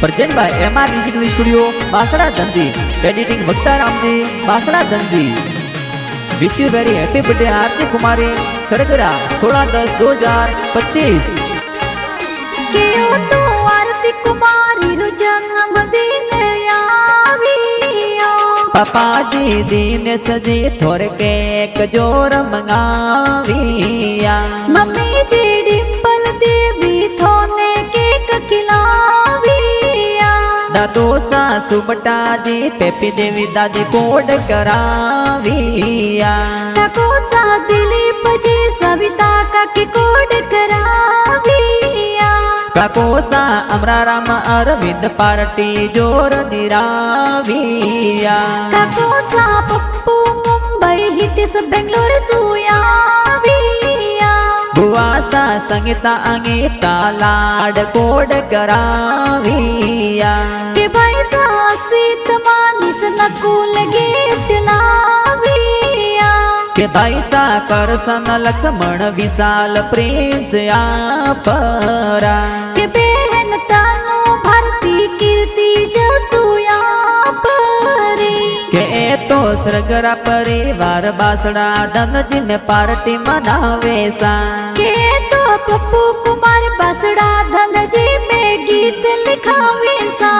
Present by MR digital studio Basada Dhanji, editing वक्ता Ramji Basada Dhanji. Wish you very happy birthday Aarti Kumari Sadgada 16/10/2025। के तो आरती कुमारी रो जन्मदिन आवियो पापा जी दिन सजी थोड़े केक जोर मंगाविया। मम्मी जी डिंपल देवी थोने केक खिलाविया। दादू सासू बटा जी पेपी देवी दादी कोड कराविया। काको सा दिलीप जी सविता का की कोड कराविया। काको सा अमरा राम अरविंद पार्टी जोर दिराविया। काको सा पप्पू मुंबई हितेश बेंगलोर सुयाविया। बुआ सा संगीता अंगीता लाड कोड कराविया। के भाई सा सीत मानिस नकुल गिफ्ट लाविया। के भाई सा करसन लक्ष्मण विशाल प्रिंस आपरा। के बहन तानु भारती कीर्ति जसुया परी। के तो सरगरा परिवार बासड़ा धनजी ने पार्टी मनावे सा। के तो पप्पू कुमार बासड़ा धनजी में गीत लिखावे सा।